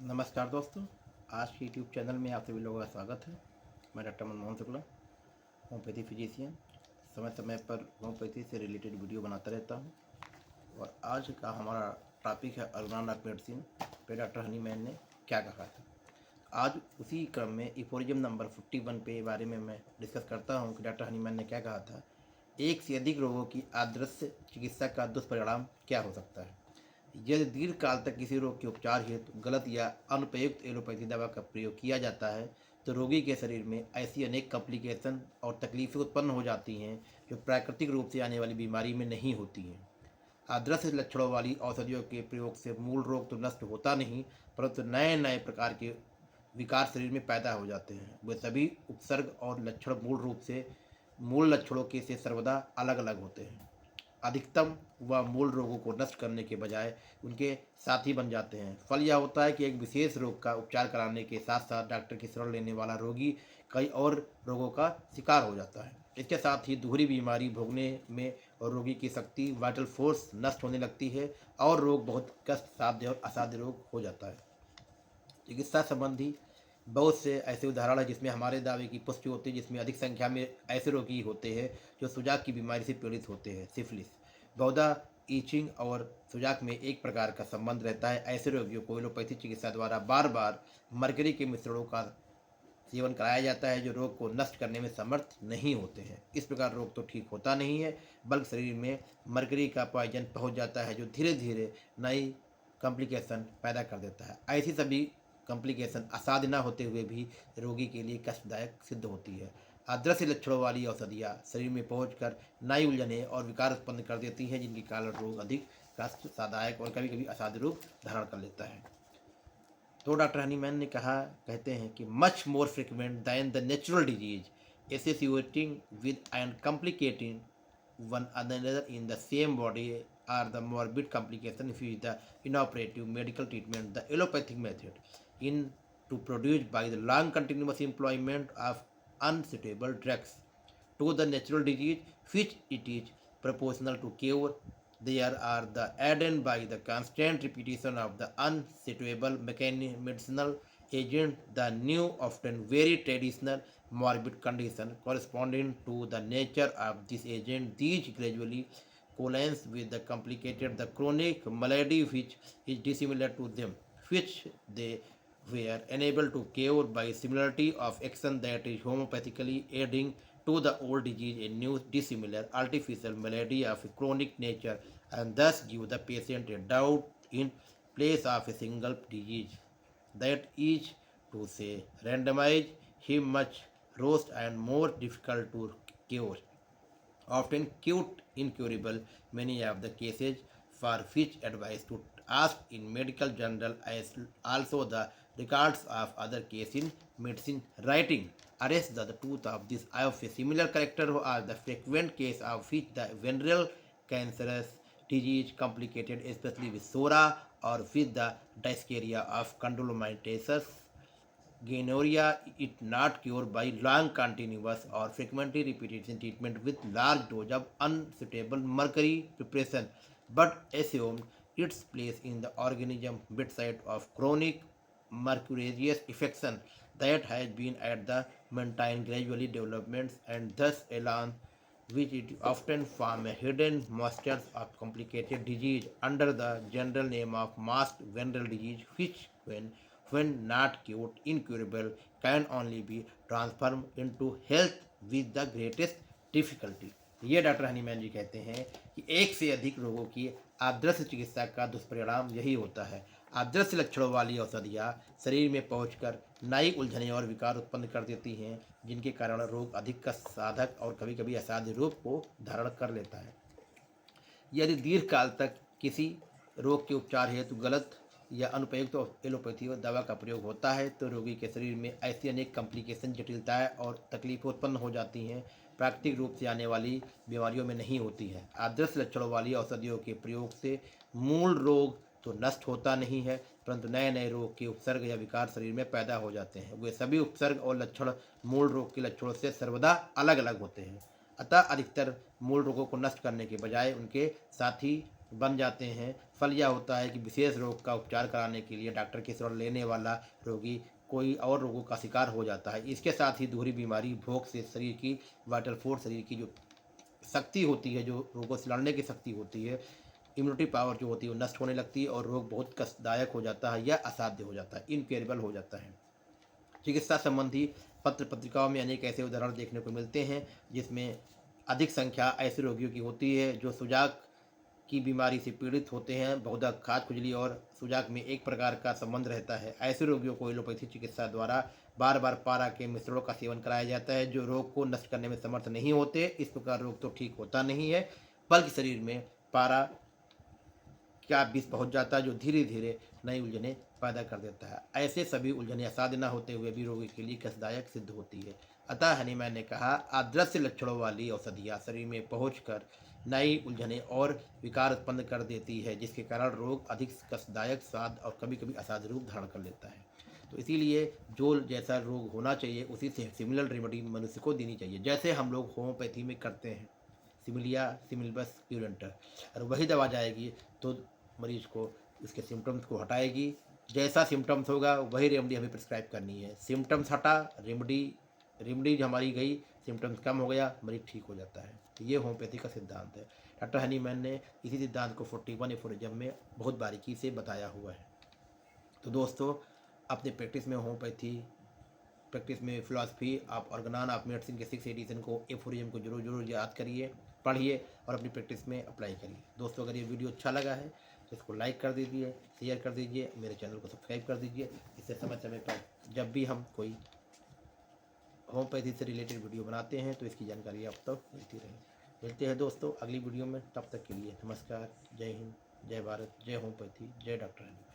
नमस्कार दोस्तों। आज के यूट्यूब चैनल में आप सभी लोगों का स्वागत है। मैं doctor Manmohan Shukla, homeopathy physician. समय समय पर होम्योपैथी से रिलेटेड वीडियो बनाता रहता हूं। और आज का हमारा टॉपिक है अर्गुनान ऑफ मेडिसिन पे डॉक्टर हनीमैन ने क्या कहा था। आज उसी क्रम में इफोरिज्म नंबर 51 पे बारे में मैं डिस्कस करता हूँ कि डॉक्टर हनीमैन ने क्या कहा था। एक से अधिक रोगों की आदर्श चिकित्सा का दुष्परिणाम क्या हो सकता है। यदि दीर्घकाल तक किसी रोग के उपचार हेतु गलत या अनुपयुक्त एलोपैथी दवा का प्रयोग किया जाता है तो रोगी के शरीर में ऐसी अनेक कॉम्प्लिकेशन और तकलीफें उत्पन्न हो जाती हैं जो प्राकृतिक रूप से आने वाली बीमारी में नहीं होती हैं। आदर्श लक्षणों वाली औषधियों के प्रयोग से मूल रोग तो नष्ट होता नहीं, परंतु नए नए प्रकार के विकार शरीर में पैदा हो जाते हैं। वे सभी उपसर्ग और लक्षण मूल लक्षणों के से सर्वदा अलग अलग होते हैं। अधिकतम वह मूल रोगों को नष्ट करने के बजाय उनके साथी बन जाते हैं। फल यह होता है कि एक विशेष रोग का उपचार कराने के साथ साथ डॉक्टर की शरण लेने वाला रोगी कई और रोगों का शिकार हो जाता है। इसके साथ ही दोहरी बीमारी भोगने में और रोगी की शक्ति वाइटल फोर्स नष्ट होने लगती है और रोग बहुत कष्ट साध्य और असाध्य रोग हो जाता है। चिकित्सा संबंधी बहुत से ऐसे उदाहरण हैं जिसमें हमारे दावे की पुष्टि होती है, जिसमें अधिक संख्या में ऐसे रोगी होते हैं जो सुजाक की बीमारी से पीड़ित होते हैं। सिफिलिस, बहुधा ईचिंग और सुजाक में एक प्रकार का संबंध रहता है। ऐसे रोगियों को एलोपैथी चिकित्सा द्वारा बार बार मरकरी के मिश्रणों का सेवन कराया जाता है जो रोग को नष्ट करने में समर्थ नहीं होते हैं। इस प्रकार रोग तो ठीक होता नहीं है, बल्कि शरीर में मरकरी का पॉइजन पहुंच जाता है जो धीरे धीरे नई कॉम्प्लिकेशन पैदा कर देता है। ऐसी सभी कॉम्प्लिकेशन असाध्य न होते हुए भी रोगी के लिए कष्टदायक सिद्ध होती है। अदृश्य लक्षणों वाली औषधियाँ शरीर में पहुंचकर नई उलझने और विकार उत्पन्न कर देती हैं, जिनके कारण रोग अधिक कष्टदायक और कभी कभी असाध्य रूप धारण कर लेता है। तो डॉक्टर हनीमैन ने कहते हैं कि much more frequent than the natural disease associating with and complicating one another in the same body are the morbid complication which the inoperative medical treatment, the allopathic method, in to produced by the long continuous employment of unsuitable drugs to the natural disease which it is proportional to cure. There are the added by the constant repetition of the unsuitable medicinal agent, the new, often very traditional morbid condition corresponding to the nature of this agent. These gradually coalesce with the complicated, the chronic malady which is dissimilar to them, which they were unable to cure by similarity of action that is homeopathically aiding to the old disease a new dissimilar artificial malady of a chronic nature, and thus give the patient a doubt in place of a single disease that is to say randomize him much worse and more difficult to cure, often cute incurable. Many of the cases for which advice to ask in medical journal as also the records of other cases in medicine writing arrest the truth of this of a similar character are the frequent case of which the venereal cancerous disease complicated especially with sora or with the dyschardia of condylomatosis gonorrhea is not cured by long continuous or frequently repeated treatment with large dose of unsuitable mercury preparation, but assumed its place in the organism bedside of chronic mercurious affection that has been at the maintained gradually developments and thus alone which it often form a hidden monsters of complicated disease under the general name of masked venereal disease, which when not cured, incurable, can only be transformed into health with the greatest difficulty. ये doctor Hahnemann जी कहते हैं कि एक से अधिक रोगों की आदर्श चिकित्सा का दुष्परिणाम यही होता है। आदर्श लक्षणों वाली औषधियाँ शरीर में पहुंचकर नई उलझने और विकार उत्पन्न कर देती हैं, जिनके कारण रोग अधिक का साधक और कभी कभी असाध्य रूप को धारण कर लेता है। यदि दीर्घकाल तक किसी रोग के उपचार हेतु गलत या अनुपयुक्त एलोपैथी दवा का प्रयोग होता है तो रोगी के शरीर में ऐसी अनेक कॉम्प्लिकेशन, जटिलताएं और तकलीफें उत्पन्न हो जाती हैं प्राकृतिक रूप से आने वाली बीमारियों में नहीं होती है। आदर्श लक्षणों वाली औषधियों के प्रयोग से मूल रोग तो नष्ट होता नहीं है, परंतु नए नए रोग के उपसर्ग या विकार शरीर में पैदा हो जाते हैं। वे सभी उपसर्ग और लक्षण मूल रोग के लक्षणों से सर्वदा अलग अलग होते हैं। अतः अधिकतर मूल रोगों को नष्ट करने के बजाय उनके साथी बन जाते हैं। फल यह होता है कि विशेष रोग का उपचार कराने के लिए डॉक्टर की सलाह लेने वाला रोगी कोई और रोगों का शिकार हो जाता है। इसके साथ ही दोहरी बीमारी, भोग से शरीर की वाइटल फोर्स, शरीर की जो शक्ति होती है, जो रोगों से लड़ने की शक्ति होती है, इम्यूनिटी पावर जो होती है, वो नष्ट होने लगती है और रोग बहुत कष्टदायक हो जाता है या असाध्य हो जाता है, इनक्योरेबल हो जाता है। चिकित्सा संबंधी पत्र पत्रिकाओं में अनेक ऐसे उदाहरण देखने को मिलते हैं जिसमें अधिक संख्या ऐसे रोगियों की होती है जो सुजाक की बीमारी से पीड़ित होते हैं। बहुधा खाज खुजली और सुजाक में एक प्रकार का संबंध रहता है। ऐसे रोगियों को एलोपैथी चिकित्सा द्वारा बार बार पारा के मिश्रणों का सेवन कराया जाता है जो रोग को नष्ट करने में समर्थ नहीं होते। इस प्रकार रोग तो ठीक होता नहीं है, बल्कि शरीर में पारा क्या विष पहुंच जाता है जो धीरे धीरे नई उलझनें पैदा कर देता है। ऐसे सभी उलझनें असाध्य न होते हुए भी रोगी के लिए कष्टदायक सिद्ध होती है। अतः हनीमैन ने कहा, अदृश्य लक्षणों वाली औषधियाँ शरीर में पहुंचकर नई उलझनें और विकार उत्पन्न कर देती है, जिसके कारण रोग अधिक कष्टदायक, स्वाद और कभी कभी असाध्य रूप धारण कर लेता है। तो इसीलिए जो जैसा रोग होना चाहिए उसी से सिमिलर रेमेडी मनुष्य को देनी चाहिए। जैसे हम लोग होम्योपैथी में करते हैं, सिमिलिया सिमिलबस क्यूरेंटर, और वही दवा जाएगी तो मरीज को उसके सिम्टम्स को हटाएगी। जैसा सिम्टम्स होगा वही रेमडी हमें प्रिस्क्राइब करनी है। सिम्टम्स हटा, रेमडी जो हमारी गई, सिम्टम्स कम हो गया, मरीज ठीक हो जाता है। तो ये होम्योपैथी का सिद्धांत है। डॉक्टर हनीमैन ने इसी सिद्धांत को 41 एफोरिज्म में बहुत बारीकी से बताया हुआ है। तो दोस्तों, अपने प्रैक्टिस में होम्योपैथी, प्रैक्टिस में फिलॉसफी, आप ऑर्गेनान ऑफ मेडिसिन के 6 एडिशन को, एफोरिज्म को जरूर याद करिए, पढ़िए और अपनी प्रैक्टिस में अप्लाई करिए। दोस्तों, अगर ये वीडियो अच्छा लगा है तो इसको लाइक कर दीजिए, शेयर कर दीजिए, मेरे चैनल को सब्सक्राइब कर दीजिए। इससे समय समय पर जब भी हम कोई होम्योपैथी से रिलेटेड वीडियो बनाते हैं तो इसकी जानकारी आप तक मिलती रहे। मिलते हैं दोस्तों अगली वीडियो में, तब तक के लिए नमस्कार, जय हिंद, जय भारत, जय होम्योपैथी, जय डॉक्टर।